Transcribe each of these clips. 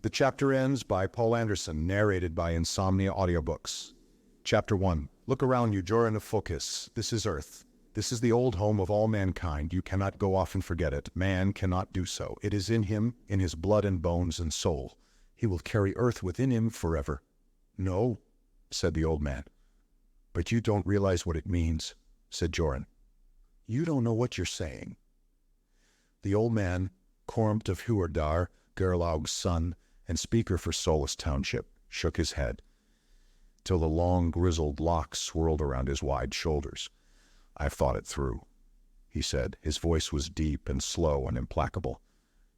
The chapter ends by Poul Anderson, narrated by Insomnia Audiobooks. Chapter 1. Look around you, Joran of Focus. This is Earth. This is the old home of all mankind. You cannot go off and forget it. Man cannot do so. It is in him, in his blood and bones and soul. He will carry Earth within him forever. No, said the old man. But you don't realize what it means, said Joran. You don't know what you're saying. The old man, Cormpt of Huardar, Gerlaug's son, and speaker for Solus Township, shook his head, till the long grizzled locks swirled around his wide shoulders. I've thought it through, he said. His voice was deep and slow and implacable.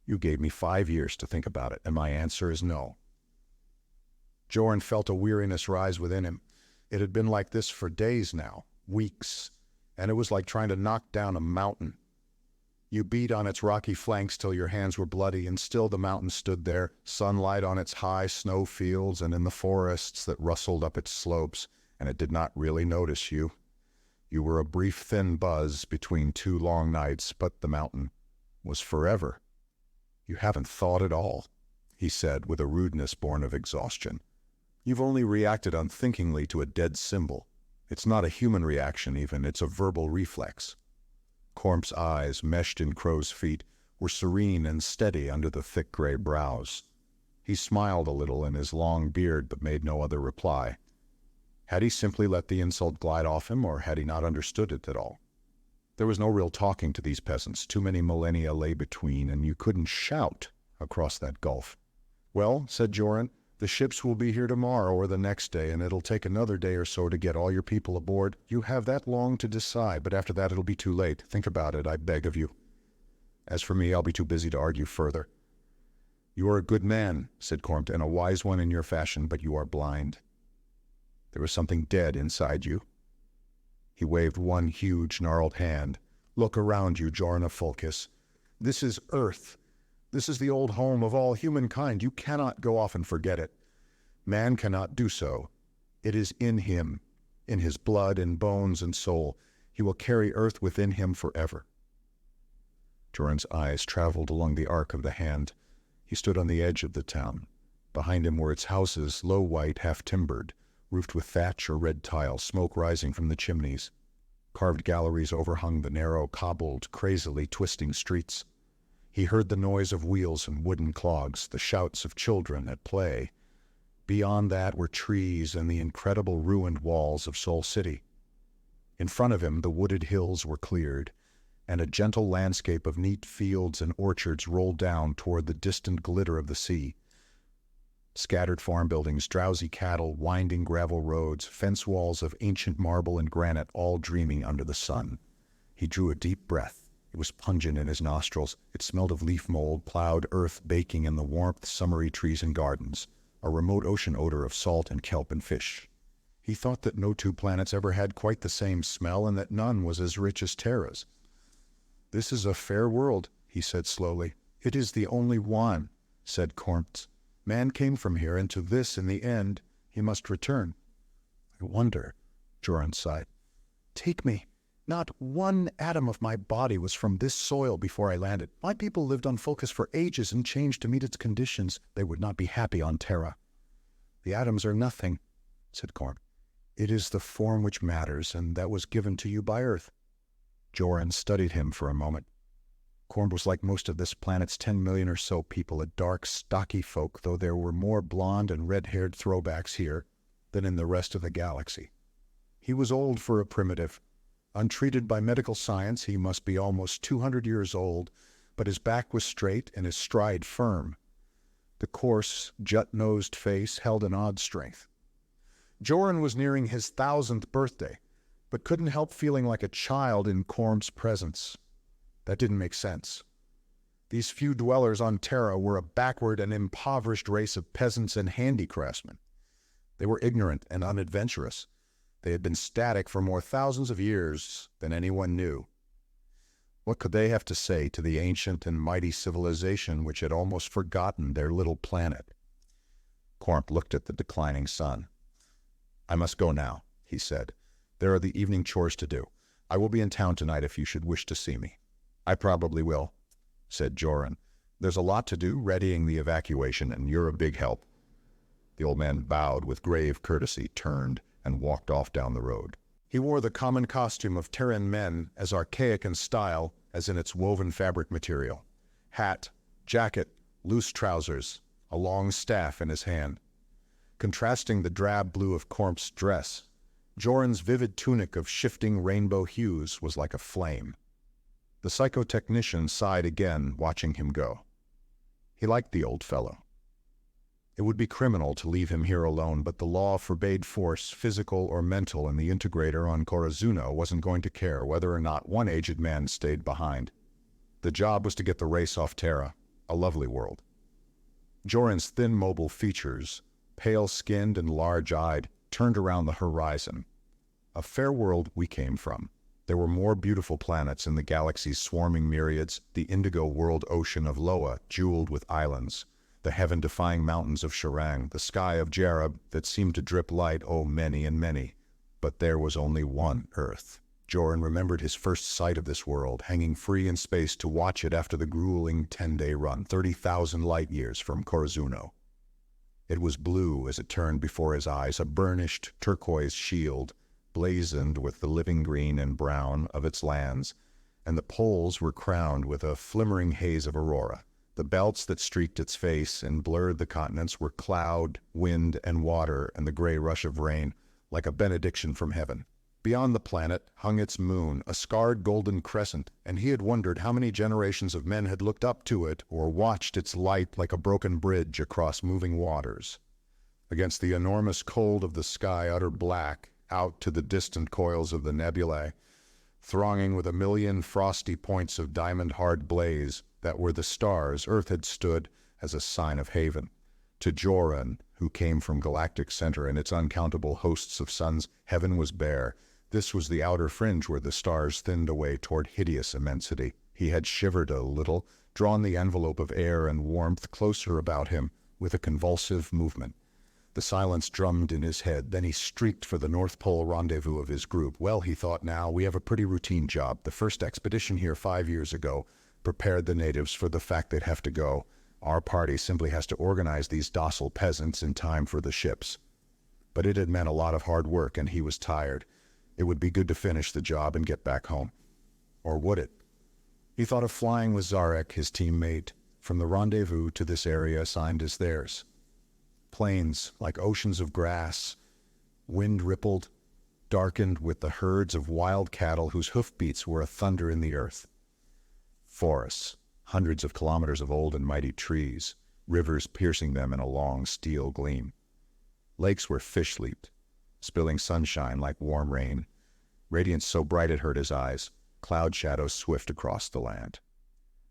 You gave me 5 years to think about it, and my answer is no. Joran felt a weariness rise within him. It had been like this for days now, weeks, and it was like trying to knock down a mountain. You beat on its rocky flanks till your hands were bloody, and still the mountain stood there, sunlight on its high snow fields and in the forests that rustled up its slopes, and it did not really notice you. You were a brief thin buzz between 2 long nights, but the mountain was forever. You haven't thought at all, he said with a rudeness born of exhaustion. You've only reacted unthinkingly to a dead symbol. It's not a human reaction even, it's a verbal reflex. Cormp's eyes, meshed in crow's feet, were serene and steady under the thick gray brows. He smiled a little in his long beard, but made no other reply. Had he simply let the insult glide off him, or had he not understood it at all? There was no real talking to these peasants. Too many millennia lay between, and you couldn't shout across that gulf. Well, said Joran, the ships will be here tomorrow or the next day, and it'll take another day or so to get all your people aboard. You have that long to decide, but after that it'll be too late. Think about it, I beg of you. As for me, I'll be too busy to argue further. You are a good man, said Cormpt, and a wise one in your fashion, but you are blind. There is something dead inside you. He waved one huge, gnarled hand. Look around you, Joran of Fulcus. This is Earth. This is the old home of all humankind. You cannot go off and forget it. Man cannot do so. It is in him, in his blood and bones and soul. He will carry Earth within him forever. Joran's eyes traveled along the arc of the hand. He stood on the edge of the town. Behind him were its houses, low white, half-timbered, roofed with thatch or red tile, smoke rising from the chimneys. Carved galleries overhung the narrow, cobbled, crazily twisting streets. He heard the noise of wheels and wooden clogs, the shouts of children at play. Beyond that were trees and the incredible ruined walls of Soul City. In front of him, the wooded hills were cleared, and a gentle landscape of neat fields and orchards rolled down toward the distant glitter of the sea. Scattered farm buildings, drowsy cattle, winding gravel roads, fence walls of ancient marble and granite, all dreaming under the sun. He drew a deep breath. It was pungent in his nostrils. It smelled of leaf mold, plowed earth baking in the warmth, summery trees and gardens, a remote ocean odor of salt and kelp and fish. He thought that no 2 planets ever had quite the same smell, and that none was as rich as Terra's. This is a fair world, he said slowly. It is the only one, said Cormpt. Man came from here, and to this, in the end, he must return. I wonder, Joran sighed. Take me. Not one atom of my body was from this soil before I landed. My people lived on Fulcus for ages and changed to meet its conditions. They would not be happy on Terra. The atoms are nothing, said Cormpt. It is the form which matters, and that was given to you by Earth. Joran studied him for a moment. Cormpt was like most of this planet's 10 million or so people, a dark, stocky folk, though there were more blonde and red-haired throwbacks here than in the rest of the galaxy. He was old for a primitive. Untreated by medical science, he must be almost 200 years old, but his back was straight and his stride firm. The coarse, jut-nosed face held an odd strength. Joran was nearing his 1000th birthday, but couldn't help feeling like a child in Cormpt's presence. That didn't make sense. These few dwellers on Terra were a backward and impoverished race of peasants and handicraftsmen. They were ignorant and unadventurous. They had been static for more thousands of years than anyone knew. What could they have to say to the ancient and mighty civilization which had almost forgotten their little planet? Cormpt looked at the declining sun. I must go now, he said. There are the evening chores to do. I will be in town tonight if you should wish to see me. I probably will, said Joran, There's a lot to do readying the evacuation, and you're a big help." The old man bowed with grave courtesy, turned, and walked off down the road. He wore the common costume of Terran men, as archaic in style as in its woven fabric material. Hat, jacket, loose trousers, a long staff in his hand. Contrasting the drab blue of Cormp's dress, Joran's vivid tunic of shifting rainbow hues was like a flame. The psychotechnician sighed again, watching him go. He liked the old fellow. It would be criminal to leave him here alone, but the law forbade force, physical or mental, and the integrator on Corazuno wasn't going to care whether or not one aged man stayed behind. The job was to get the race off Terra, a lovely world. Joran's thin mobile features, pale-skinned and large-eyed, turned around the horizon. A fair world we came from. There were more beautiful planets in the galaxy's swarming myriads, the indigo world ocean of Loa, jeweled with islands, the heaven-defying mountains of Sharang, the sky of Jarab that seemed to drip light, oh many and many. But there was only one Earth. Joran remembered his first sight of this world, hanging free in space to watch it after the grueling 10-day run, 30,000 light-years from Corazuno. It was blue as it turned before his eyes, a burnished turquoise shield, blazoned with the living green and brown of its lands, and the poles were crowned with a flimmering haze of aurora. The belts that streaked its face and blurred the continents were cloud, wind, and water, and the gray rush of rain, like a benediction from heaven. Beyond the planet hung its moon, a scarred golden crescent, and he had wondered how many generations of men had looked up to it or watched its light like a broken bridge across moving waters. Against the enormous cold of the sky, utter black, out to the distant coils of the nebulae, thronging with a million frosty points of diamond-hard blaze that were the stars, Earth had stood as a sign of haven. To Joran, who came from galactic center and its uncountable hosts of suns, heaven was bare. This was the outer fringe where the stars thinned away toward hideous immensity. He had shivered a little, drawn the envelope of air and warmth closer about him with a convulsive movement. The silence drummed in his head. Then he streaked for the North Pole rendezvous of his group. Well, he thought now, we have a pretty routine job. The first expedition here 5 years ago prepared the natives for the fact they'd have to go. Our party simply has to organize these docile peasants in time for the ships. But it had meant a lot of hard work, and he was tired. It would be good to finish the job and get back home. Or would it? He thought of flying with Zarek, his teammate, from the rendezvous to this area assigned as theirs. Plains like oceans of grass, wind-rippled, darkened with the herds of wild cattle whose hoofbeats were a thunder in the earth. Forests, hundreds of kilometers of old and mighty trees, rivers piercing them in a long steel gleam. Lakes where fish leaped, spilling sunshine like warm rain, radiance so bright it hurt his eyes, cloud shadows swift across the land.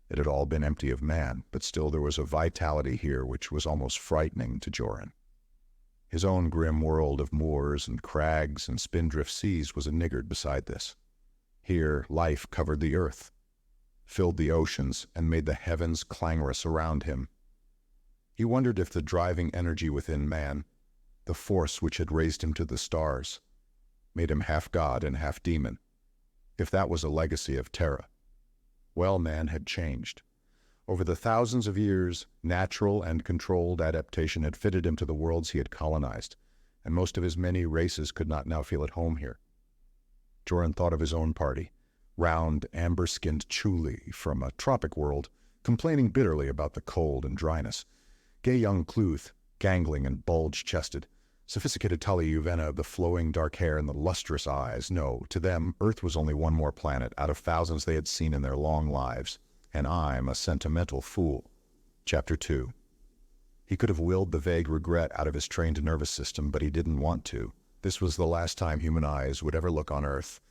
It had all been empty of man, but still there was a vitality here which was almost frightening to Joran. His own grim world of moors and crags and spindrift seas was a niggard beside this. Here life covered the earth, filled the oceans, and made the heavens clangorous around him. He wondered if the driving energy within man, the force which had raised him to the stars, made him half god and half demon, if that was a legacy of Terra. Well, man had changed. Over the thousands of years, natural and controlled adaptation had fitted him to the worlds he had colonized, and most of his many races could not now feel at home here. Joran thought of his own party, round, amber-skinned Chuli from a tropic world, complaining bitterly about the cold and dryness. Gay young Cluth, gangling and bulge-chested, sophisticated Tali Uvena of the flowing dark hair and the lustrous eyes. No, to them, Earth was only one more planet out of thousands they had seen in their long lives. And I'm a sentimental fool. Chapter 2. He could have willed the vague regret out of his trained nervous system, but he didn't want to. This was the last time human eyes would ever look on Earth,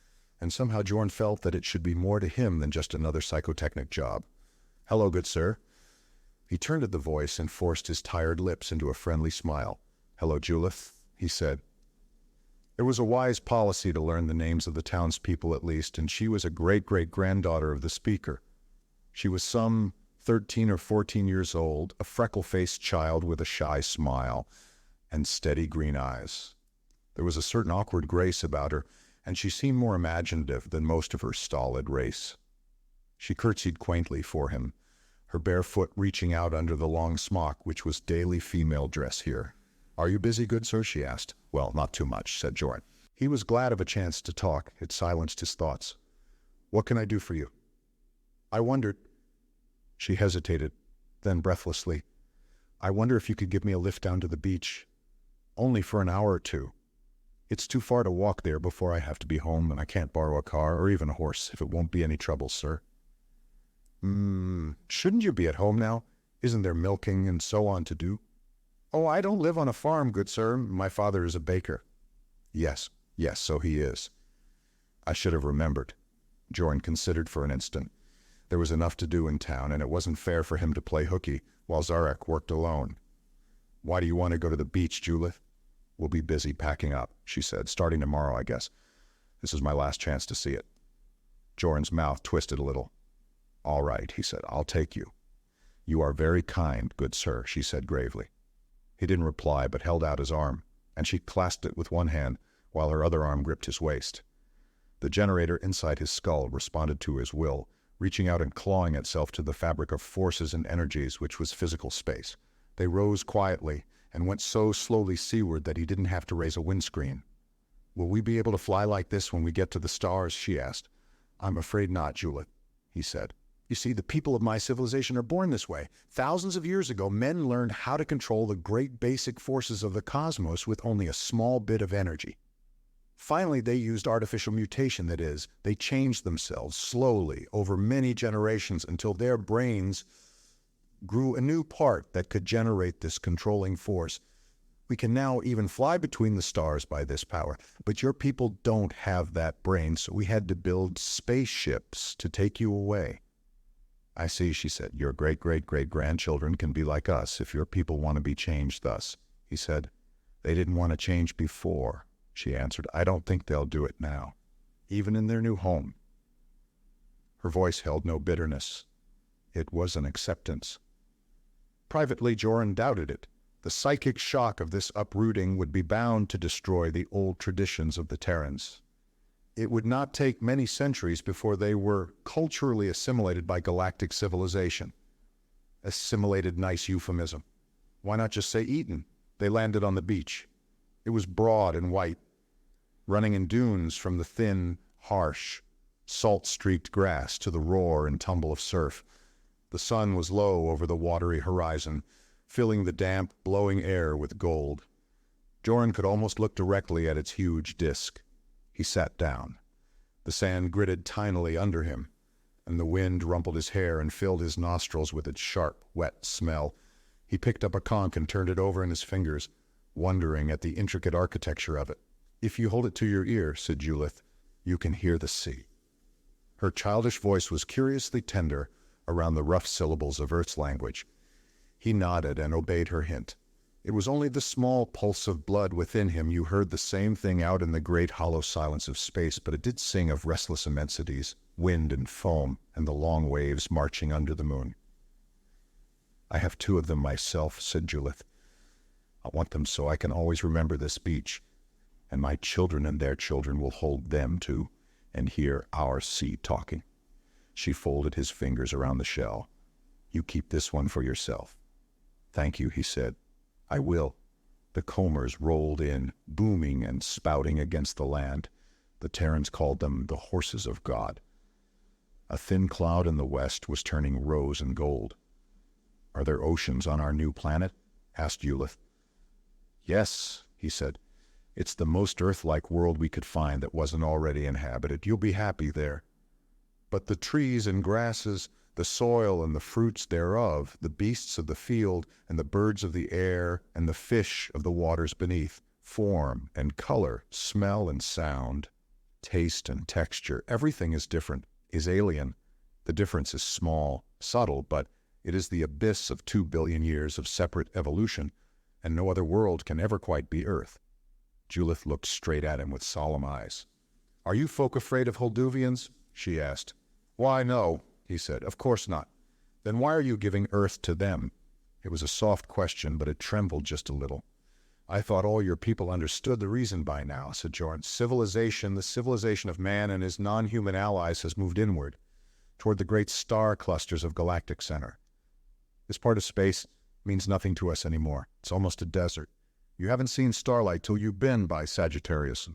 and somehow Joran felt that it should be more to him than just another psychotechnic job. "Hello, good sir." He turned at the voice and forced his tired lips into a friendly smile. "Hello, Julith," he said. There was a wise policy to learn the names of the townspeople at least, and she was a great-great-granddaughter of the speaker. She was some 13 or 14 years old, a freckle-faced child with a shy smile and steady green eyes. There was a certain awkward grace about her, and she seemed more imaginative than most of her stolid race. She curtsied quaintly for him, her bare foot reaching out under the long smock which was daily female dress here. "Are you busy, good sir?" she asked. "Well, not too much," said Joran. He was glad of a chance to talk. It silenced his thoughts. "What can I do for you?" "I wondered—" She hesitated, then breathlessly, "I wonder if you could give me a lift down to the beach. Only for an hour or two. It's too far to walk there before I have to be home, and I can't borrow a car or even a horse if it won't be any trouble, sir." Shouldn't you be at home now? Isn't there milking and so on to do?" "Oh, I don't live on a farm, good sir. My father is a baker." Yes, so he is. I should have remembered." Joran considered for an instant. There was enough to do in town, and it wasn't fair for him to play hooky while Zarek worked alone. "Why do you want to go to the beach, Julith?" "We'll be busy packing up," she said, "starting tomorrow, I guess. This is my last chance to see it." Joran's mouth twisted a little. "All right," he said, "I'll take you." "You are very kind, good sir," she said gravely. He didn't reply, but held out his arm, and she clasped it with one hand while her other arm gripped his waist. The generator inside his skull responded to his will, reaching out and clawing itself to the fabric of forces and energies which was physical space. They rose quietly and went so slowly seaward that he didn't have to raise a windscreen. "Will we be able to fly like this when we get to the stars?" she asked. "I'm afraid not, Julith," he said. "You see, the people of my civilization are born this way. Thousands of years ago, men learned how to control the great basic forces of the cosmos with only a small bit of energy. Finally, they used artificial mutation, that is, they changed themselves slowly over many generations until their brains grew a new part that could generate this controlling force. We can now even fly between the stars by this power, but your people don't have that brain, so we had to build spaceships to take you away." "I see," she said. "Your great-great-great-grandchildren can be like us if your people want to be changed thus," he said. "They didn't want to change before," she answered. "I don't think they'll do it now, even in their new home." Her voice held no bitterness. It was an acceptance. Privately, Joran doubted it. The psychic shock of this uprooting would be bound to destroy the old traditions of the Terrans. It would not take many centuries before they were culturally assimilated by galactic civilization. Assimilated, nice euphemism. Why not just say eaten? They landed on the beach. It was broad and white, running in dunes from the thin, harsh, salt-streaked grass to the roar and tumble of surf. The sun was low over the watery horizon, filling the damp, blowing air with gold. Joran could almost look directly at its huge disk. He sat down. The sand gritted tinily under him, and the wind rumpled his hair and filled his nostrils with its sharp, wet smell. He picked up a conch and turned it over in his fingers, wondering at the intricate architecture of it. "If you hold it to your ear," said Julith, "you can hear the sea." Her childish voice was curiously tender around the rough syllables of Earth's language. He nodded and obeyed her hint. It was only the small pulse of blood within him. You heard the same thing out in the great hollow silence of space, but it did sing of restless immensities, wind and foam, and the long waves marching under the moon. "I have 2 of them myself," said Julith. "I want them so I can always remember this beach, and my children and their children will hold them too, and hear our sea talking." She folded his fingers around the shell. "You keep this one for yourself." "Thank you," he said. "I will." The combers rolled in, booming and spouting against the land. The Terrans called them the horses of God. A thin cloud in the west was turning rose and gold. "Are there oceans on our new planet?" asked Julith. "Yes," he said. "It's the most Earth-like world we could find that wasn't already inhabited. You'll be happy there. But the trees and grasses, the soil and the fruits thereof, the beasts of the field and the birds of the air and the fish of the waters beneath, form and color, smell and sound, taste and texture, everything is different, is alien. The difference is small, subtle, but it is the abyss of 2 billion years of separate evolution, and no other world can ever quite be Earth." Julith looked straight at him with solemn eyes. "Are you folk afraid of Holduvians?" she asked. "Why, no," he said. "Of course not." "Then why are you giving Earth to them?" It was a soft question, but it trembled just a little. "I thought all your people understood the reason by now," said Joran. "Civilization, the civilization of man and his non-human allies has moved inward, toward the great star clusters of galactic center. This part of space means nothing to us anymore. It's almost a desert. You haven't seen starlight till you've been by Sagittarius.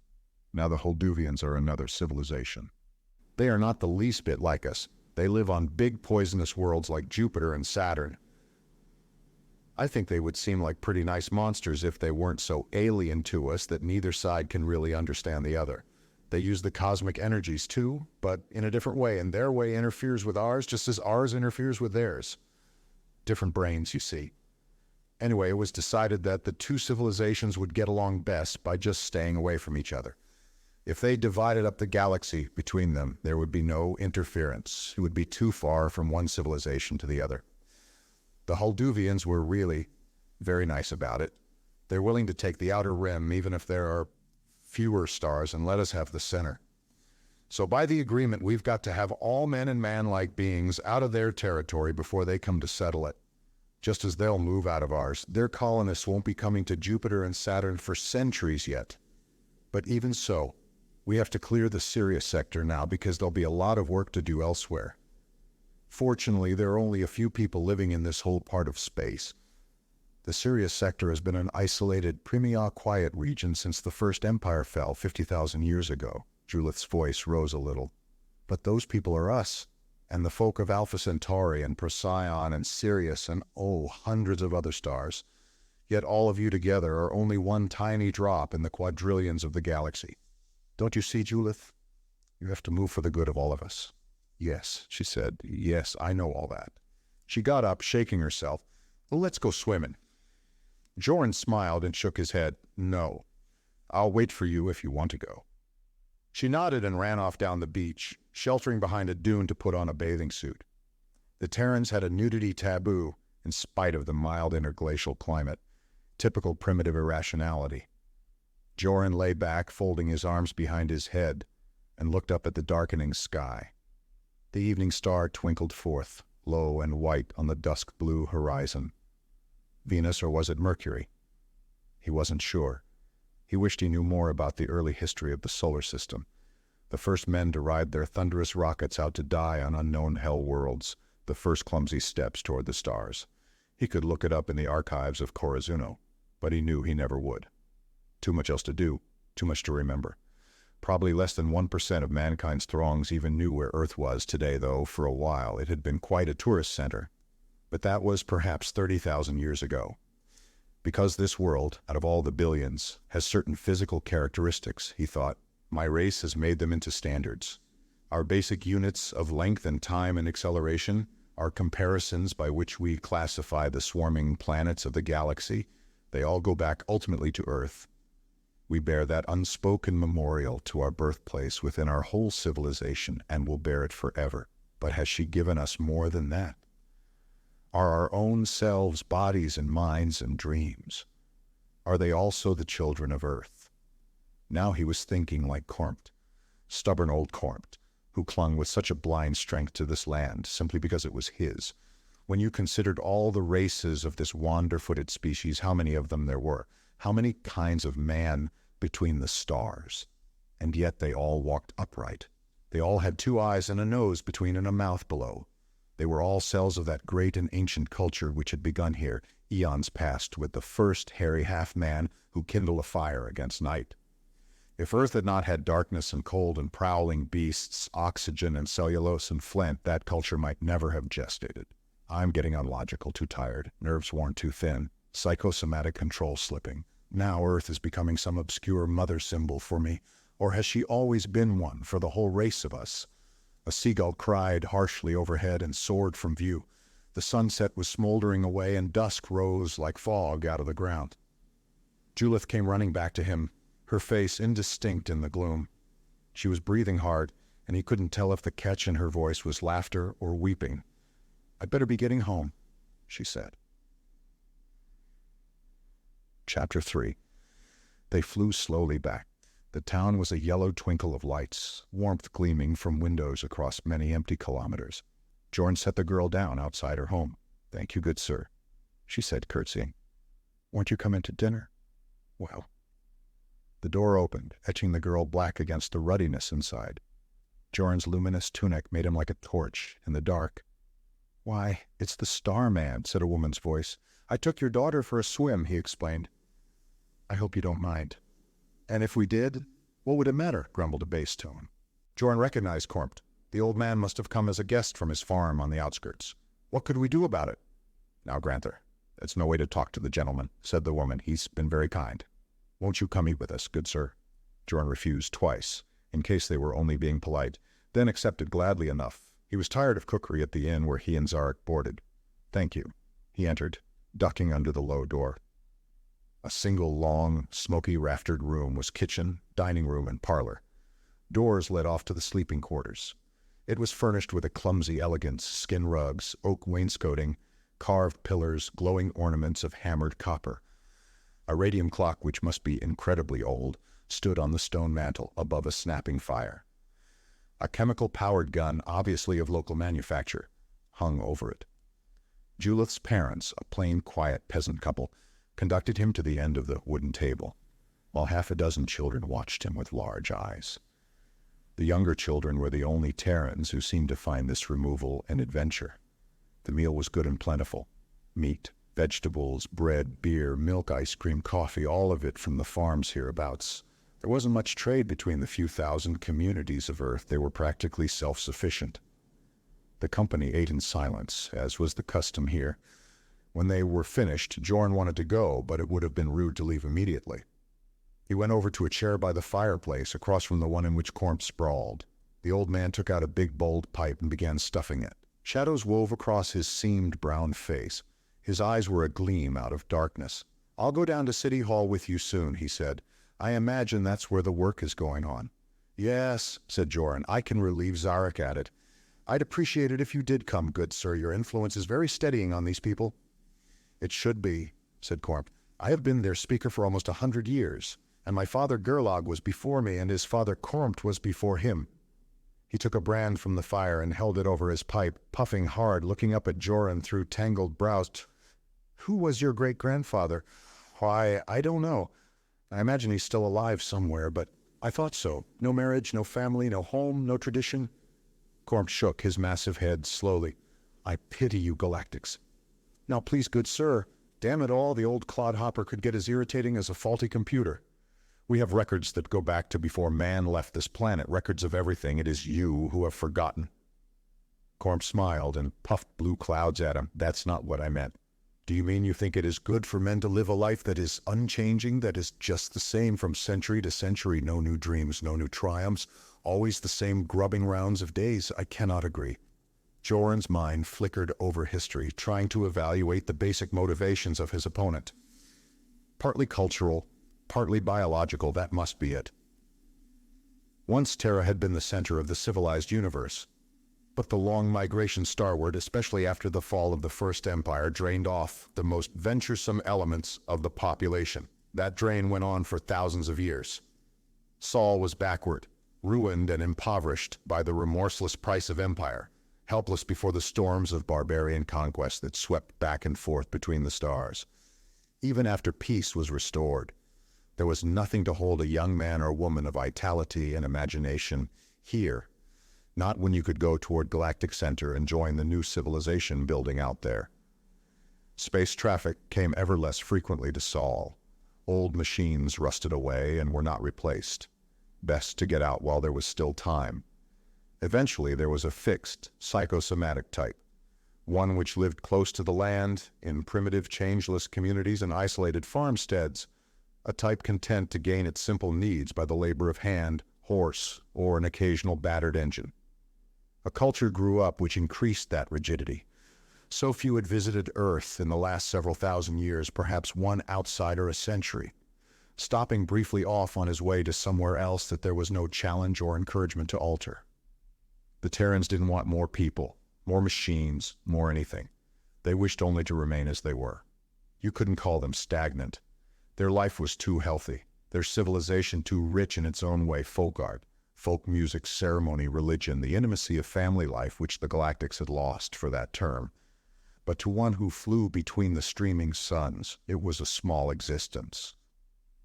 Now the Holduvians are another civilization. They are not the least bit like us. They live on big poisonous worlds like Jupiter and Saturn. I think they would seem like pretty nice monsters if they weren't so alien to us that neither side can really understand the other. They use the cosmic energies too, but in a different way, and their way interferes with ours just as ours interferes with theirs. Different brains, you see. Anyway, it was decided that the two civilizations would get along best by just staying away from each other. If they divided up the galaxy between them, there would be no interference. It would be too far from one civilization to the other. The Holduvians were really very nice about it. They're willing to take the outer rim, even if there are fewer stars, and let us have the center. So by the agreement, we've got to have all men and man-like beings out of their territory before they come to settle it. Just as they'll move out of ours, their colonists won't be coming to Jupiter and Saturn for centuries yet. But even so, we have to clear the Sirius sector now because there'll be a lot of work to do elsewhere. Fortunately, there are only a few people living in this whole part of space. The Sirius sector has been an isolated, premier quiet region since the First Empire fell 50,000 years ago. Julith's voice rose a little. But those people are us, and the folk of Alpha Centauri and Procyon and Sirius and, hundreds of other stars. Yet all of you together are only one tiny drop in the quadrillions of the galaxy. Don't you see, Julith? You have to move for the good of all of us. Yes, she said. Yes, I know all that. She got up, shaking herself. Well, let's go swimming. Joran smiled and shook his head. No. I'll wait for you if you want to go. She nodded and ran off down the beach, sheltering behind a dune to put on a bathing suit. The Terrans had a nudity taboo, in spite of the mild interglacial climate. Typical primitive irrationality. Joran lay back, folding his arms behind his head, and looked up at the darkening sky. The evening star twinkled forth, low and white on the dusk-blue horizon. Venus, or was it Mercury? He wasn't sure. He wished he knew more about the early history of the solar system. The first men to ride their thunderous rockets out to die on unknown hell worlds, the first clumsy steps toward the stars. He could look it up in the archives of Corazuno, but he knew he never would. Too much else to do, too much to remember. Probably less than 1% of mankind's throngs even knew where Earth was today, though for a while it had been quite a tourist center. But that was perhaps 30,000 years ago. Because this world, out of all the billions, has certain physical characteristics, he thought, my race has made them into standards. Our basic units of length and time and acceleration, our comparisons by which we classify the swarming planets of the galaxy, they all go back ultimately to Earth. We bear that unspoken memorial to our birthplace within our whole civilization and will bear it forever. But has she given us more than that? Are our own selves bodies and minds and dreams? Are they also the children of Earth? Now he was thinking like Cormt, stubborn old Cormt, who clung with such a blind strength to this land simply because it was his. When you considered all the races of this wander-footed species, how many of them there were, how many kinds of man between the stars. And yet they all walked upright. They all had 2 eyes and a nose between and a mouth below. They were all cells of that great and ancient culture which had begun here, eons past, with the first hairy half-man who kindled a fire against night. If Earth had not had darkness and cold and prowling beasts, oxygen and cellulose and flint, that culture might never have gestated. I'm getting unlogical, too tired, nerves worn too thin, psychosomatic control slipping. Now Earth is becoming some obscure mother symbol for me, or has she always been one for the whole race of us? A seagull cried harshly overhead and soared from view. The sunset was smoldering away and dusk rose like fog out of the ground. Julith came running back to him, her face indistinct in the gloom. She was breathing hard, and he couldn't tell if the catch in her voice was laughter or weeping. I'd better be getting home, she said. Chapter 3. They flew slowly back. The town was a yellow twinkle of lights, warmth gleaming from windows across many empty kilometers. Jorn set the girl down outside her home. Thank you, good sir, she said, curtsying. Won't you come in to dinner? Well. The door opened, etching the girl black against the ruddiness inside. Jorn's luminous tunic made him like a torch in the dark. "Why, it's the Starman," said a woman's voice. "I took your daughter for a swim," he explained. "I hope you don't mind." "And if we did, what would it matter?" grumbled a bass tone. Joran recognized Cormt. The old man must have come as a guest from his farm on the outskirts. "What could we do about it?" "Now, Granther, that's no way to talk to the gentleman," said the woman. "He's been very kind. Won't you come eat with us, good sir?" Joran refused twice, in case they were only being polite, then accepted gladly enough. He was tired of cookery at the inn where he and Zarek boarded. "Thank you." He entered, ducking under the low door. A single long, smoky raftered room was kitchen, dining room, and parlor. Doors led off to the sleeping quarters. It was furnished with a clumsy elegance, skin rugs, oak wainscoting, carved pillars, glowing ornaments of hammered copper. A radium clock, which must be incredibly old, stood on the stone mantel above a snapping fire. A chemical-powered gun, obviously of local manufacture, hung over it. Julith's parents, a plain, quiet peasant couple, conducted him to the end of the wooden table, while half a dozen children watched him with large eyes. The younger children were the only Terrans who seemed to find this removal an adventure. The meal was good and plentiful. Meat, vegetables, bread, beer, milk, ice cream, coffee, all of it from the farms hereabouts. There wasn't much trade between the few thousand communities of Earth. They were practically self-sufficient. The company ate in silence, as was the custom here. When they were finished, Joran wanted to go, but it would have been rude to leave immediately. He went over to a chair by the fireplace, across from the one in which Cormt sprawled. The old man took out a big bowled pipe and began stuffing it. Shadows wove across his seamed brown face. His eyes were agleam out of darkness. "I'll go down to City Hall with you soon," he said. "I imagine that's where the work is going on." "Yes," said Joran, "I can relieve Zarek at it. I'd appreciate it if you did come, good sir. Your influence is very steadying on these people." "It should be," said Cormt. "I have been their speaker for almost 100 years, and my father Gerlog was before me, and his father Cormt was before him." He took a brand from the fire and held it over his pipe, puffing hard, looking up at Joran through tangled brows. "Who was your great-grandfather?" "Why, I don't know. I imagine he's still alive somewhere, but I thought so. No marriage, no family, no home, no tradition." Cormt shook his massive head slowly. "I pity you galactics." "Now please, good sir, damn it all, the old clodhopper could get as irritating as a faulty computer. We have records that go back to before man left this planet, records of everything. It is you who have forgotten." Cormt smiled and puffed blue clouds at him. "That's not what I meant. Do you mean you think it is good for men to live a life that is unchanging, that is just the same from century to century, no new dreams, no new triumphs, always the same grubbing rounds of days? I cannot agree." Joran's mind flickered over history, trying to evaluate the basic motivations of his opponent. Partly cultural, partly biological, that must be it. Once Terra had been the center of the civilized universe, but the long migration starward, especially after the fall of the First Empire, drained off the most venturesome elements of the population. That drain went on for thousands of years. Sol was backward, ruined and impoverished by the remorseless price of empire, helpless before the storms of barbarian conquest that swept back and forth between the stars. Even after peace was restored, there was nothing to hold a young man or woman of vitality and imagination here, not when you could go toward Galactic Center and join the new civilization building out there. Space traffic came ever less frequently to Sol. Old machines rusted away and were not replaced. Best to get out while there was still time. Eventually there was a fixed, psychosomatic type, one which lived close to the land, in primitive, changeless communities and isolated farmsteads, a type content to gain its simple needs by the labor of hand, horse, or an occasional battered engine. A culture grew up which increased that rigidity. So few had visited Earth in the last several thousand years, perhaps one outsider a century, stopping briefly off on his way to somewhere else that there was no challenge or encouragement to alter. The Terrans didn't want more people, more machines, more anything. They wished only to remain as they were. You couldn't call them stagnant. Their life was too healthy, their civilization too rich in its own way, folk art, folk music, ceremony, religion, the intimacy of family life which the Galactics had lost for that term. But to one who flew between the streaming suns, it was a small existence.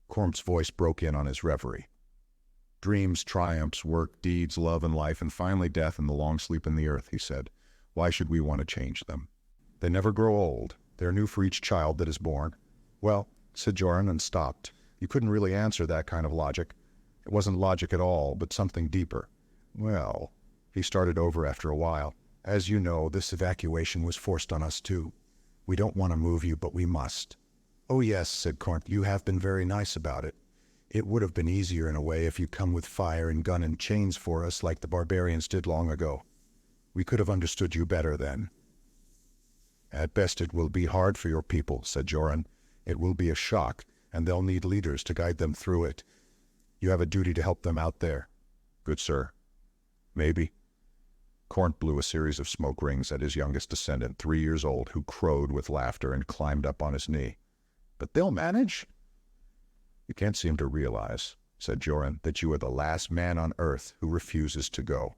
Cormt's voice broke in on his reverie. "Dreams, triumphs, work, deeds, love and life, and finally death and the long sleep in the earth," he said. Why should we want to change them? They never grow old. They're new for each child that is born. Well, said Joran and stopped. You couldn't really answer that kind of logic. It wasn't logic at all, but something deeper. Well, he started over after a while. As you know, this evacuation was forced on us too. We don't want to move you, but we must. Oh yes, said Cornt, you have been very nice about it. It would have been easier in a way if you come with fire and gun and chains for us like the barbarians did long ago. We could have understood you better then. At best it will be hard for your people, said Joran. It will be a shock, and they'll need leaders to guide them through it. You have a duty to help them out there. Good sir. Maybe. Cornt blew a series of smoke rings at his youngest descendant, 3 years old, who crowed with laughter and climbed up on his knee. But they'll manage? You can't seem to realize, said Joran, that you are the last man on Earth who refuses to go.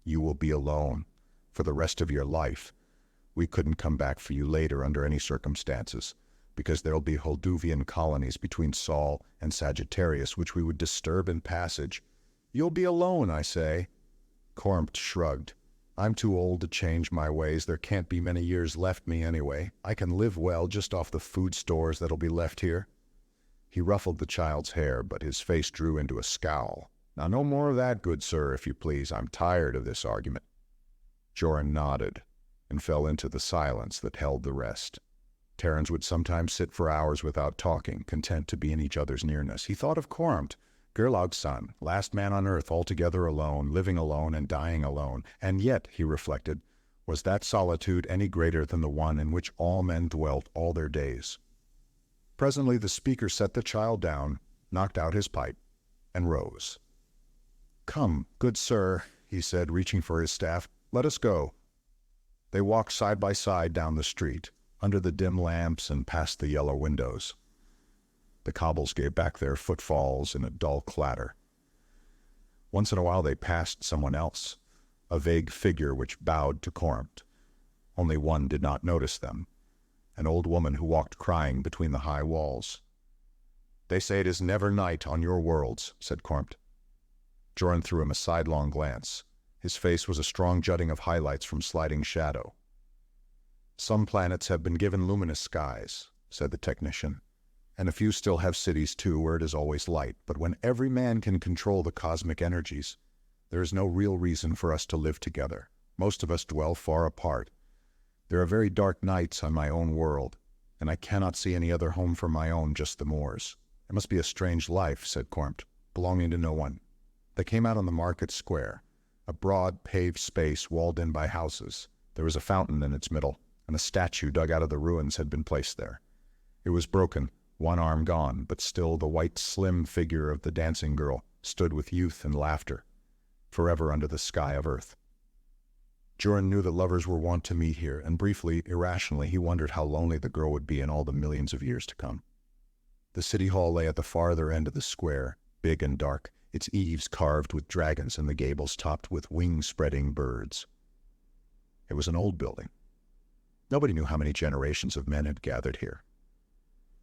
You will be alone for the rest of your life. We couldn't come back for you later under any circumstances, because there'll be Holduvian colonies between Sol and Sagittarius which we would disturb in passage. You'll be alone, I say. Cormt shrugged. I'm too old to change my ways. There can't be many years left me anyway. I can live well just off the food stores that'll be left here. He ruffled the child's hair, but his face drew into a scowl. Now no more of that, good sir, if you please. I'm tired of this argument. Joran nodded and fell into the silence that held the rest. Terrans would sometimes sit for hours without talking, content to be in each other's nearness. He thought of Cormt, Gerlaug's son, last man on Earth, altogether alone, living alone and dying alone. And yet, he reflected, was that solitude any greater than the one in which all men dwelt all their days? Presently the speaker set the child down, knocked out his pipe, and rose. Come, good sir, he said, reaching for his staff, let us go. They walked side by side down the street, under the dim lamps and past the yellow windows. The cobbles gave back their footfalls in a dull clatter. Once in a while they passed someone else, a vague figure which bowed to Cormt. Only one did not notice them, an old woman who walked crying between the high walls. They say it is never night on your worlds, said Cormt. Joran threw him a sidelong glance. His face was a strong jutting of highlights from sliding shadow. Some planets have been given luminous skies, said the technician, and a few still have cities too where it is always light, but when every man can control the cosmic energies, there is no real reason for us to live together. Most of us dwell far apart. There are very dark nights on my own world, and I cannot see any other home for my own, just the moors. It must be a strange life, said Cormt, belonging to no one. They came out on the market square, a broad paved space walled in by houses. There was a fountain in its middle, and a statue dug out of the ruins had been placed there. It was broken, one arm gone, but still the white, slim figure of the dancing girl stood with youth and laughter, forever under the sky of Earth. Joran knew that lovers were wont to meet here, and briefly, irrationally, he wondered how lonely the girl would be in all the millions of years to come. The city hall lay at the farther end of the square, big and dark, its eaves carved with dragons and the gables topped with wing-spreading birds. It was an old building. Nobody knew how many generations of men had gathered here.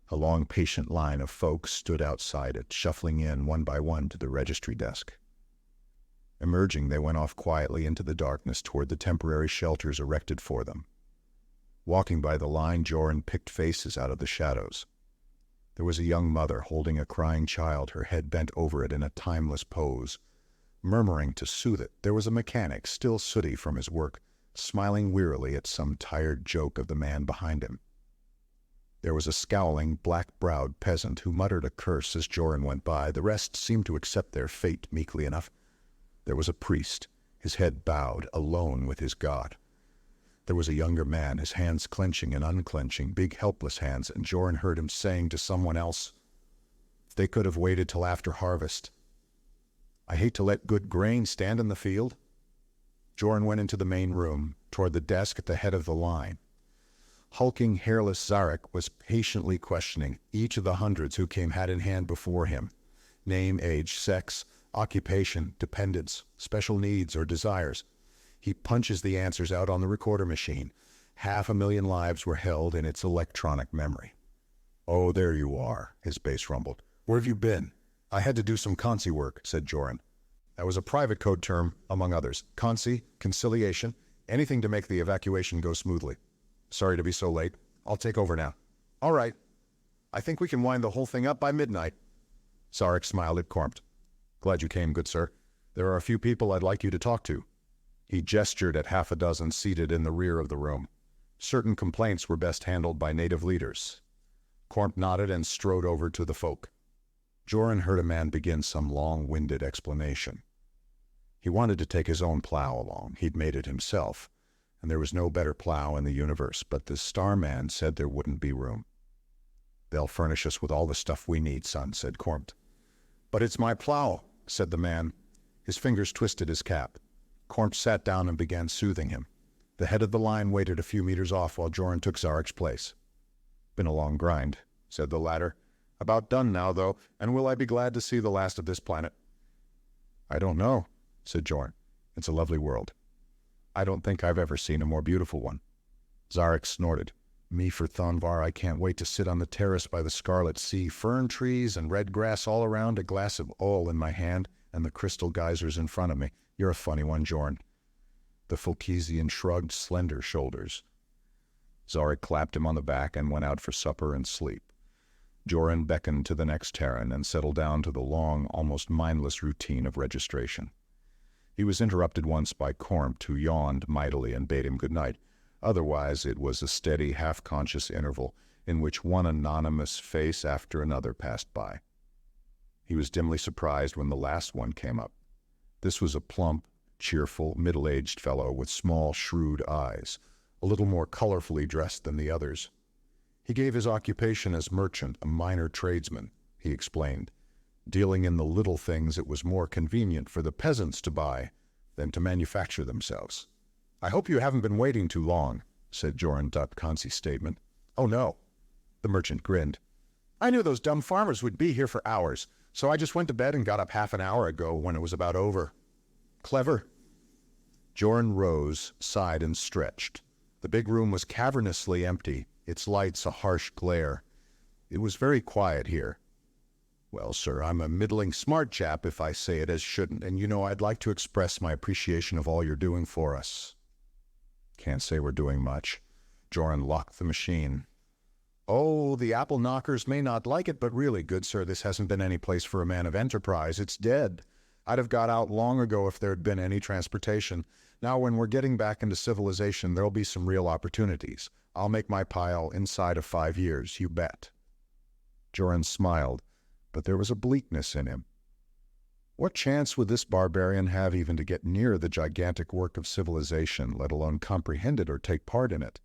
A long, patient line of folks stood outside it, shuffling in one by one to the registry desk. Emerging, they went off quietly into the darkness toward the temporary shelters erected for them. Walking by the line, Joran picked faces out of the shadows. There was a young mother holding a crying child, her head bent over it in a timeless pose. Murmuring to soothe it, there was a mechanic, still sooty from his work, smiling wearily at some tired joke of the man behind him. There was a scowling, black-browed peasant who muttered a curse as Joran went by. The rest seemed to accept their fate meekly enough. There was a priest, his head bowed, alone with his God. There was a younger man, his hands clenching and unclenching, big helpless hands, and Joran heard him saying to someone else, "If they could have waited till after harvest. I hate to let good grain stand in the field." Joran went into the main room, toward the desk at the head of the line. Hulking, hairless Zarek was patiently questioning each of the hundreds who came hat in hand before him. Name, age, sex, occupation, dependence, special needs or desires. He punches the answers out on the recorder machine. 500,000 lives were held in its electronic memory. "Oh, there you are," his bass rumbled. "Where have you been?" "I had to do some consi work," said Joran. That was a private code term, among others. Consi, conciliation, Anything to make the evacuation go smoothly. Sorry to be so late. I'll take over now. All right. I think we can wind the whole thing up by midnight. Zarek smiled at Cormt. Glad you came, good sir. There are a few people I'd like you to talk to. He gestured at half a dozen seated in the rear of the room. Certain complaints were best handled by native leaders. Cormt nodded and strode over to the folk. Joran heard a man begin some long-winded explanation. He wanted to take his own plow along. He'd made it himself, and there was no better plow in the universe, but the Starman said there wouldn't be room. They'll furnish us with all the stuff we need, son, said Cormt. But it's my plow, said the man. His fingers twisted his cap. Cormt sat down and began soothing him. The head of the line waited a few meters off while Joran took Zarek's place. Been a long grind, said the latter. About done now, though, and will I be glad to see the last of this planet? I don't know, said Joran. It's a lovely world. I don't think I've ever seen a more beautiful one. Zarek snorted. Me for Thonvar, I can't wait to sit on the terrace by the Scarlet Sea, fern trees and red grass all around, a glass of oil in my hand, and the crystal geysers in front of me. You're a funny one, Joran. The Fulkesian shrugged slender shoulders. Zarek clapped him on the back and went out for supper and sleep. Joran beckoned to the next Terran and settled down to the long, almost mindless routine of registration. He was interrupted once by Cormt, who yawned mightily and bade him good night. Otherwise, it was a steady, half-conscious interval in which one anonymous face after another passed by. He was dimly surprised when the last one came up. This was a plump, cheerful, middle-aged fellow with small, shrewd eyes, a little more colorfully dressed than the others. He gave his occupation as merchant, a minor tradesman, he explained. Dealing in the little things it was more convenient for the peasants to buy than to manufacture themselves. I hope you haven't been waiting too long, said Joran Dutkansi's statement. Oh no, the merchant grinned. I knew those dumb farmers would be here for hours, so I just went to bed and got up half an hour ago when it was about over. Clever. Joran rose, sighed, and stretched. The big room was cavernously empty, its lights a harsh glare. It was very quiet here. Well, sir, I'm a middling smart chap if I say it as shouldn't, and you know I'd like to express my appreciation of all you're doing for us. Can't say we're doing much. Joran locked the machine. Oh, the apple knockers may not like it, but really, good sir, this hasn't been any place for a man of enterprise. It's dead. I'd have got out long ago if there'd been any transportation. Now, when we're getting back into civilization, there'll be some real opportunities. I'll make my pile inside of 5 years, you bet. Joran smiled, but there was a bleakness in him. What chance would this barbarian have even to get near the gigantic work of civilization, let alone comprehend it or take part in it?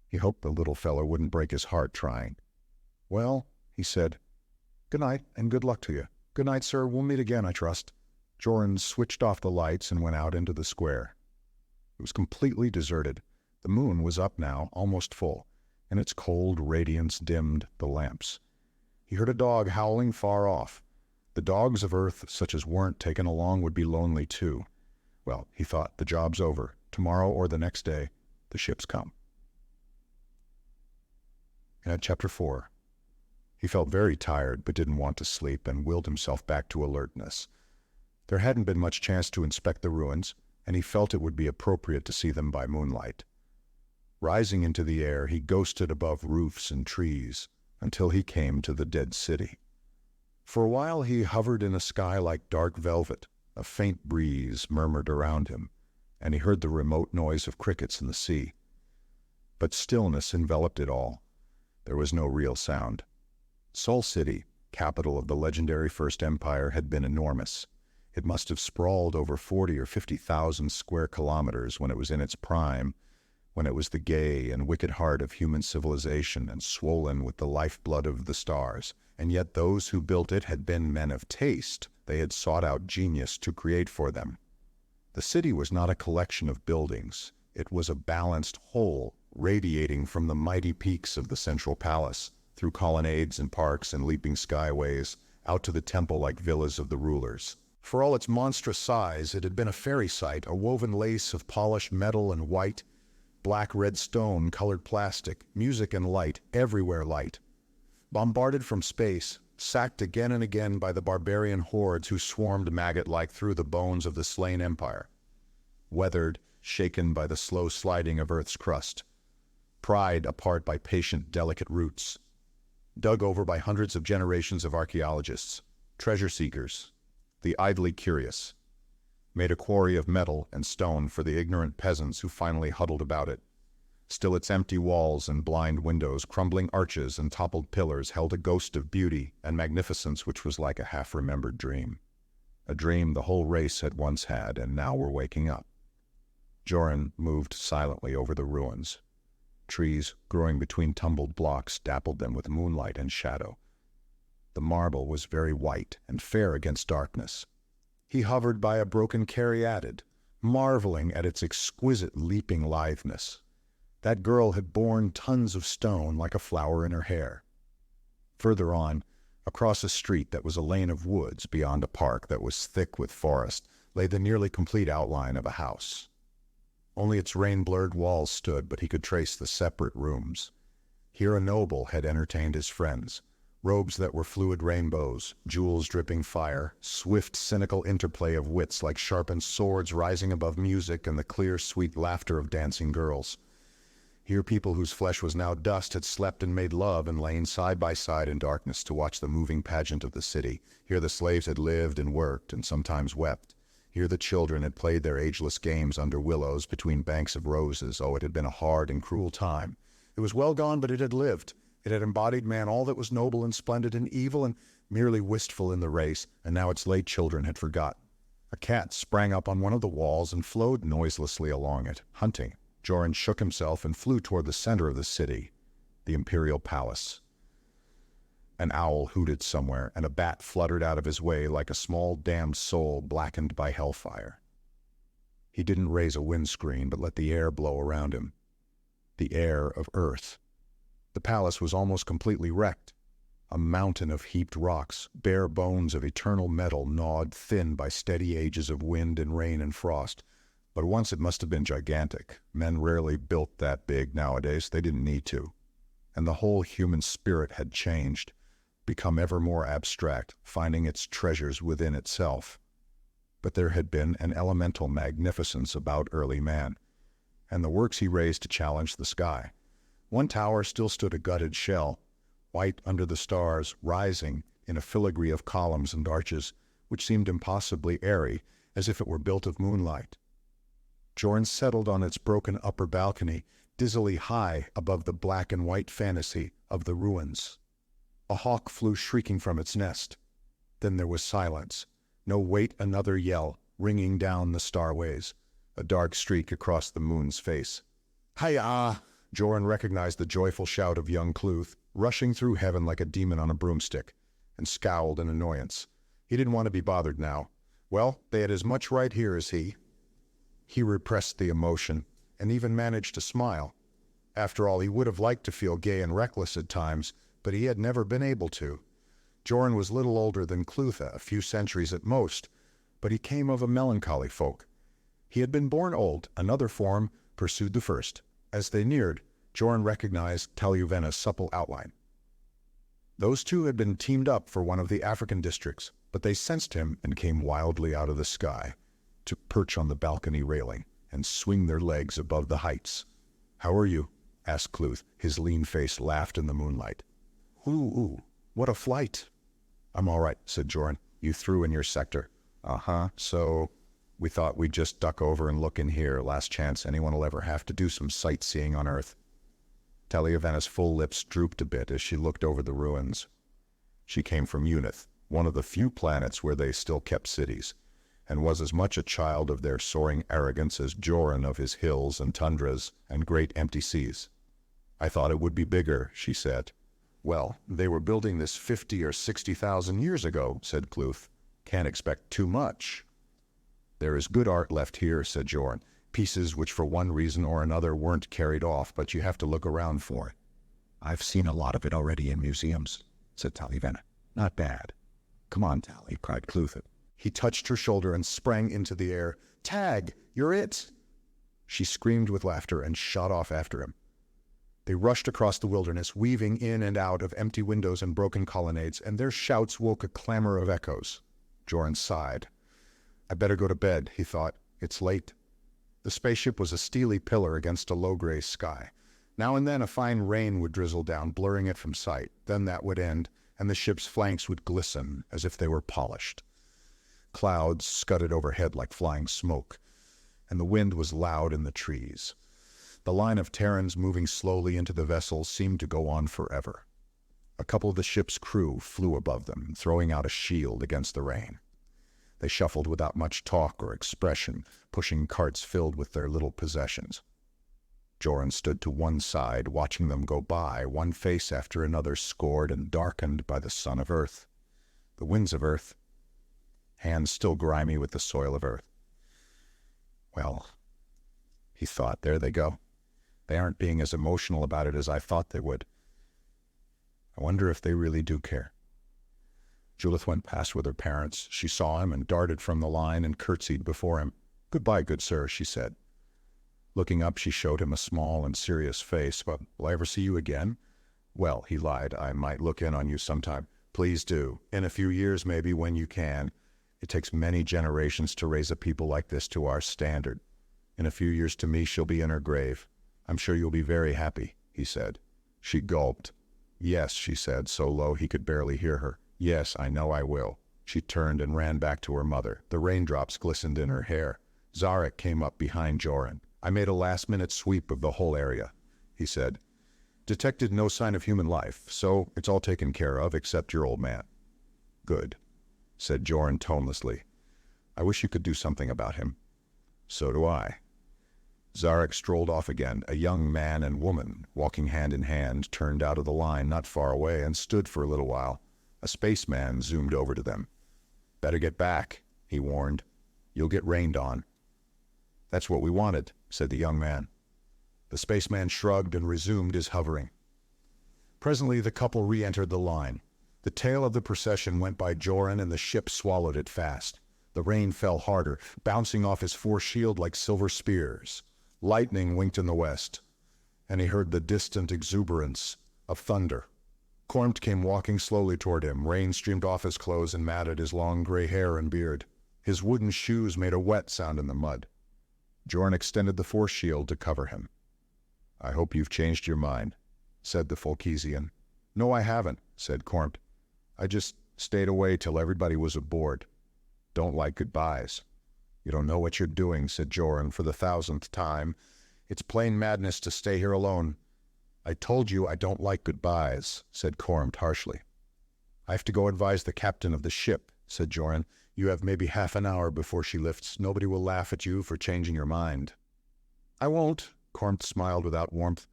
He hoped the little fellow wouldn't break his heart trying. Well, he said, good night and good luck to you. Good night, sir. We'll meet again, I trust. Joran switched off the lights and went out into the square. It was completely deserted. The moon was up now, almost full, and its cold radiance dimmed the lamps. He heard a dog howling far off. The dogs of Earth, such as weren't taken along, would be lonely too. Well, he thought, the job's over. Tomorrow or the next day, the ships come. Chapter 4. He felt very tired, but didn't want to sleep, and willed himself back to alertness. There hadn't been much chance to inspect the ruins, and he felt it would be appropriate to see them by moonlight. Rising into the air, he ghosted above roofs and trees, until he came to the dead city. For a while he hovered in a sky like dark velvet. A faint breeze murmured around him, and he heard the remote noise of crickets in the sea. But stillness enveloped it all. There was no real sound. Sol City, capital of the legendary First Empire, had been enormous. It must have sprawled over 40 or 50,000 square kilometers when it was in its prime, when it was the gay and wicked heart of human civilization and swollen with the lifeblood of the stars. And yet those who built it had been men of taste. They had sought out genius to create for them. The city was not a collection of buildings. It was a balanced whole, radiating from the mighty peaks of the central palace, through colonnades and parks and leaping skyways, out to the temple-like villas of the rulers. For all its monstrous size, it had been a fairy site, a woven lace of polished metal and white, black-red stone, colored plastic, music and light, everywhere light. Bombarded from space, sacked again and again by the barbarian hordes who swarmed maggot-like through the bones of the slain empire. Weathered, shaken by the slow sliding of Earth's crust, pried apart by patient, delicate roots, dug over by hundreds of generations of archaeologists, treasure seekers, the idly curious, made a quarry of metal and stone for the ignorant peasants who finally huddled about it. Still its empty walls and blind windows, crumbling arches and toppled pillars held a ghost of beauty and magnificence which was like a half-remembered dream. A dream the whole race had once had and now were waking up. Joran moved silently over the ruins. Trees growing between tumbled blocks dappled them with moonlight and shadow. The marble was very white and fair against darkness. He hovered by a broken caryatid, marveling at its exquisite leaping litheness. That girl had borne tons of stone like a flower in her hair. Further on, across a street that was a lane of woods beyond a park that was thick with forest, lay the nearly complete outline of a house. Only its rain-blurred walls stood, but he could trace the separate rooms. Here a noble had entertained his friends. Robes that were fluid rainbows, jewels dripping fire, swift, cynical interplay of wits like sharpened swords rising above music and the clear, sweet laughter of dancing girls. Here people whose flesh was now dust had slept and made love and lain side by side in darkness to watch the moving pageant of the city. Here the slaves had lived and worked and sometimes wept. Here the children had played their ageless games under willows between banks of roses. Oh, it had been a hard and cruel time. It was well gone, but it had lived. It had embodied man all that was noble and splendid and evil and merely wistful in the race, and now its late children had forgotten. A cat sprang up on one of the walls and flowed noiselessly along it, hunting. Joran shook himself and flew toward the center of the city, the imperial palace. An owl hooted somewhere, and a bat fluttered out of his way like a small damned soul blackened by hellfire. He didn't raise a windscreen, but let the air blow around him. The air of Earth. The palace was almost completely wrecked. A mountain of heaped rocks, bare bones of eternal metal gnawed thin by steady ages of wind and rain and frost. But once it must have been gigantic. Men rarely built that big nowadays. They didn't need to. And the whole human spirit had changed, become ever more abstract, finding its treasures within itself. But there had been an elemental magnificence about early man, and the works he raised to challenge the sky. One tower still stood a gutted shell, white under the stars, rising in a filigree of columns and arches, which seemed impossibly airy, as if it were built of moonlight. Joran settled on its broken upper balcony, dizzily high above the black and white fantasy of the ruins. A hawk flew shrieking from its nest. Then there was silence. No wait, another yell, ringing down the starways, a dark streak across the moon's face. Hi-yah! Joran recognized the joyful shout of young Cluth, rushing through heaven like a demon on a broomstick, and scowled in annoyance. He didn't want to be bothered now. Well, they had as much right here as he. He repressed the emotion, and even managed to smile. After all, he would have liked to feel gay and reckless at times, but he had never been able to. Joran was little older than Clutha, a few centuries at most, but he came of a melancholy folk. He had been born old, another form pursued the first. As they neared, Joran recognized Talyuvena's supple outline. Those two had been teamed up for one of the African districts, but they sensed him and came wildly out of the sky, to perch on the balcony railing and swing their legs above the heights. "How are you?" asked Cluth. His lean face laughed in the moonlight. Ooh, what a flight." "I'm all right," said Joran. "You threw in your sector." "Uh-huh, so we thought we'd just duck over and look in here. Last chance anyone will ever have to do some sightseeing on Earth." Talyuvena's full lips drooped a bit as she looked over the ruins. She came from Unith, one of the few planets where they still kept cities, and was as much a child of their soaring arrogance as Joran of his hills and tundras and great empty seas. "I thought it would be bigger," she said. "Well, they were building this 50 or 60,000 years ago," said Cluth. "Can't expect too much." "There is good art left here," said Joran. "Pieces which for one reason or another weren't carried off, but you have to look around for it." "I've seen a lot of it already in museums," said Talyuvena. "Not bad." "Come on, Tally," cried Cluth. He touched her shoulder and sprang into the air. "Tag, you're it!" She screamed with laughter and shot off after him. They rushed across the wilderness, weaving in and out of empty windows and broken colonnades, and their shouts woke a clamor of echoes. Joran sighed. "I better go to bed," he thought. "It's late." The spaceship was a steely pillar against a low-gray sky. Now and then a fine rain would drizzle down, blurring it from sight. Then that would end, and the ship's flanks would glisten as if they were polished. Clouds scudded overhead like flying smoke, and the wind was loud in the trees. The line of Terrans moving slowly into the vessel seemed to go on forever. A couple of the ship's crew flew above them, throwing out a shield against the rain. They shuffled without much talk or expression, pushing carts filled with their little possessions. Joran stood to one side, watching them go by, one face after another scored and darkened by the sun of Earth, the winds of Earth, hands still grimy with the soil of Earth. Well, he thought, there they go. They aren't being as emotional about it as I thought they would. I wonder if they really do care. Julith went past with her parents. She saw him and darted from the line and curtsied before him. "Goodbye, good sir," she said. Looking up, she showed him a small and serious face. "But will I ever see you again?" "Well," he lied, "I might look in on you sometime." "Please do. In a few years, maybe, when you can. It takes many generations to raise a people like this to our standard. In a few years to me, she'll be in her grave. I'm sure you'll be very happy," he said. She gulped. "Yes," she said, so low he could barely hear her. "Yes, I know I will." She turned and ran back to her mother. The raindrops glistened in her hair. Zarek came up behind Joran. "I made a last-minute sweep of the whole area," he said. "Detected no sign of human life, so it's all taken care of except your old man." "Good," said Joran tonelessly. "I wish you could do something about him." "So do I." Zarek strolled off again. A young man and woman, walking hand in hand, turned out of the line not far away and stood for a little while. A spaceman zoomed over to them. "Better get back," he warned. "You'll get rained on." "That's what we wanted," said the young man. The spaceman shrugged and resumed his hovering. Presently the couple re-entered the line. The tail of the procession went by Joran and the ship swallowed it fast. The rain fell harder, bouncing off his foreshield like silver spears. Lightning winked in the west, and he heard the distant exuberance of thunder. Cormt came walking slowly toward him. Rain streamed off his clothes and matted his long gray hair and beard. His wooden shoes made a wet sound in the mud. Joran extended the force shield to cover him. "I hope you've changed your mind," said the Folkesian. "No, I haven't," said Cormt. "I just stayed away till everybody was aboard. Don't like goodbyes." "You don't know what you're doing," said Joran for the 1000th time. "It's plain madness to stay here alone." "I told you I don't like goodbyes," said Cormt harshly. "I have to go advise the captain of the ship," said Joran. "You have maybe half an hour before she lifts. Nobody will laugh at you for changing your mind." "I won't," Cormt smiled without warmth.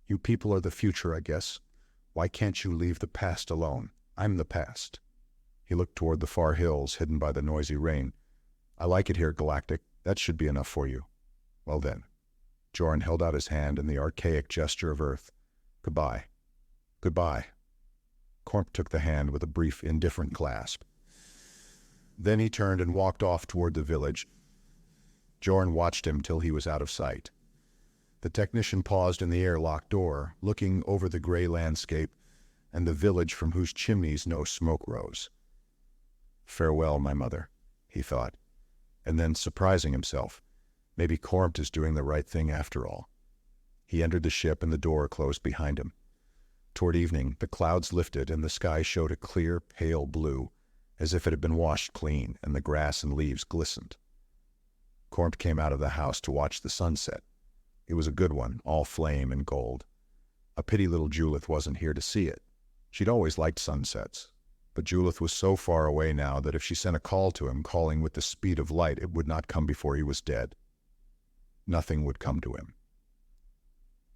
"You people are the future, I guess. Why can't you leave the past alone? I'm the past." He looked toward the far hills hidden by the noisy rain. "I like it here, Galactic. That should be enough for you." "Well then." Joran held out his hand in the archaic gesture of Earth. "Goodbye." "Goodbye." Cormt took the hand with a brief, indifferent clasp. Then he turned and walked off toward the village. Joran watched him till he was out of sight. The technician paused in the airlock door, looking over the gray landscape and the village from whose chimneys no smoke rose. "Farewell, my mother," he thought, and then, surprising himself, maybe Cormt is doing the right thing after all. He entered the ship and the door closed behind him. Toward evening, the clouds lifted and the sky showed a clear, pale blue, as if it had been washed clean, and the grass and leaves glistened. Cormt came out of the house to watch the sunset. It was a good one, all flame and gold. A pity little Julith wasn't here to see it. She'd always liked sunsets, but Julith was so far away now that if she sent a call to him, calling with the speed of light, it would not come before he was dead. Nothing would come to him.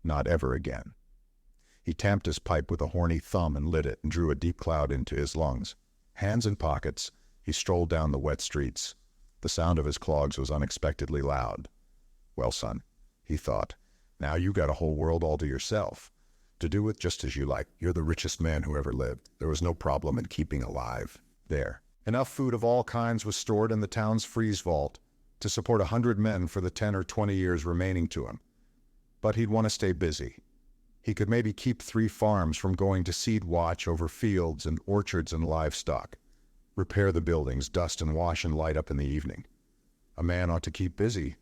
Not ever again. He tamped his pipe with a horny thumb and lit it and drew a deep cloud into his lungs. Hands in pockets, he strolled down the wet streets. The sound of his clogs was unexpectedly loud. "Well, son," he thought, "now you got a whole world all to yourself. To do it just as you like. You're the richest man who ever lived. There was no problem in keeping alive. There. Enough food of all kinds was stored in the town's freeze vault to support 100 men for the 10 or 20 years remaining to him. But he'd want to stay busy. He could maybe keep 3 farms from going to seed watch over fields and orchards and livestock. Repair the buildings, dust and wash and light up in the evening. A man ought to keep busy.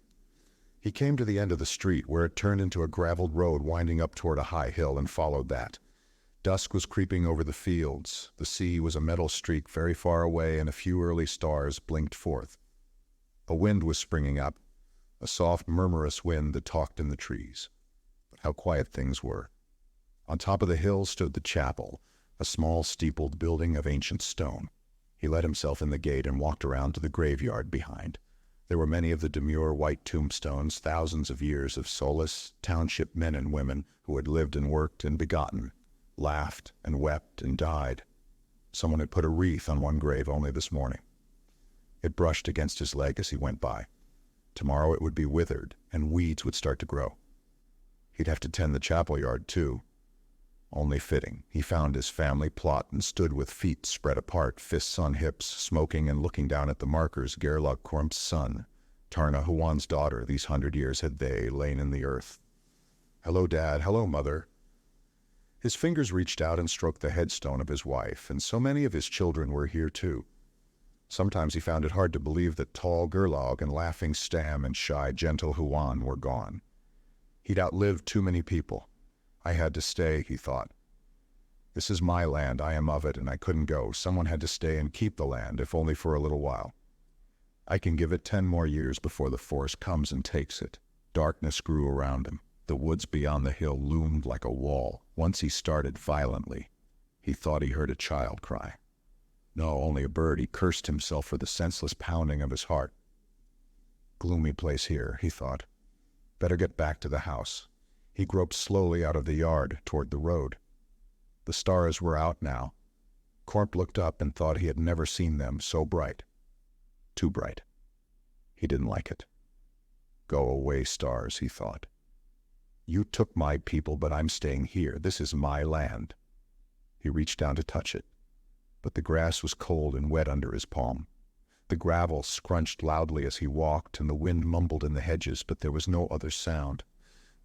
He came to the end of the street where it turned into a graveled road winding up toward a high hill and followed that. Dusk was creeping over the fields. The sea was a metal streak very far away, and a few early stars blinked forth. A wind was springing up, a soft, murmurous wind that talked in the trees. But how quiet things were. On top of the hill stood the chapel, a small steepled building of ancient stone. He let himself in the gate and walked around to the graveyard behind. There were many of the demure white tombstones, thousands of years of soulless township men and women who had lived and worked and begotten, laughed and wept and died. Someone had put a wreath on one grave only this morning. It brushed against his leg as he went by. Tomorrow it would be withered, and weeds would start to grow. He'd have to tend the chapel yard, too. Only fitting. He found his family plot and stood with feet spread apart, fists on hips, smoking and looking down at the markers Gerlach Kormp's son, Tarna Huan's daughter. These 100 years had they lain in the earth. Hello, Dad. Hello, Mother. His fingers reached out and stroked the headstone of his wife, and so many of his children were here, too. Sometimes he found it hard to believe that tall Gerlach and laughing Stam and shy, gentle Huan were gone. He'd outlived too many people. I had to stay, he thought. This is my land, I am of it, and I couldn't go. Someone had to stay and keep the land, if only for a little while. I can give it 10 more years before the force comes and takes it. Darkness grew around him. The woods beyond the hill loomed like a wall. Once he started violently. He thought he heard a child cry. No, only a bird. He cursed himself for the senseless pounding of his heart. Gloomy place here, he thought. Better get back to the house. He groped slowly out of the yard toward the road. The stars were out now. Kormp looked up and thought he had never seen them so bright. Too bright. He didn't like it. Go away, stars, he thought. You took my people, but I'm staying here. This is my land. He reached down to touch it, but the grass was cold and wet under his palm. The gravel scrunched loudly as he walked, and the wind mumbled in the hedges, but there was no other sound.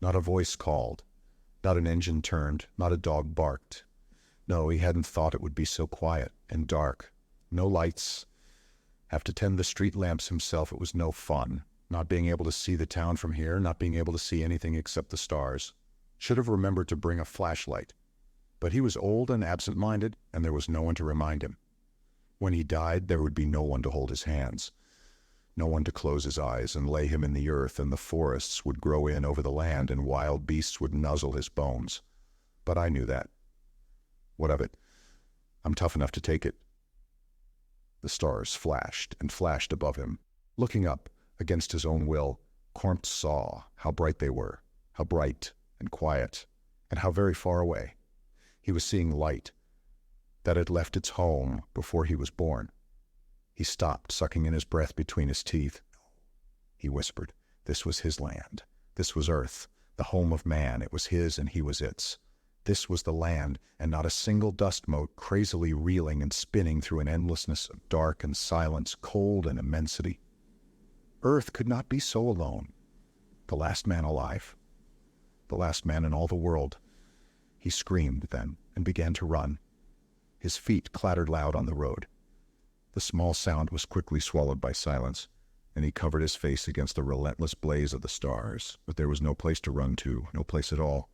Not a voice called, not an engine turned, not a dog barked. No, he hadn't thought it would be so quiet and dark. No lights. Have to tend the street lamps himself. It was no fun. Not being able to see the town from here, not being able to see anything except the stars. Should have remembered to bring a flashlight. But he was old and absent-minded, and there was no one to remind him. When he died, there would be no one to hold his hands. No one to close his eyes and lay him in the earth, and the forests would grow in over the land, and wild beasts would nuzzle his bones. But I knew that. What of it? I'm tough enough to take it. The stars flashed and flashed above him. Looking up, against his own will, Kormp saw how bright they were, how bright and quiet, and how very far away. He was seeing light that had left its home before he was born. He stopped, sucking in his breath between his teeth. He whispered, this was his land. This was Earth, the home of man. It was his and he was its. This was the land, and not a single dust mote crazily reeling and spinning through an endlessness of dark and silence, cold and immensity. Earth could not be so alone. The last man alive. The last man in all the world. He screamed then and began to run. His feet clattered loud on the road. The small sound was quickly swallowed by silence, and he covered his face against the relentless blaze of the stars. But there was no place to run to, no place at all.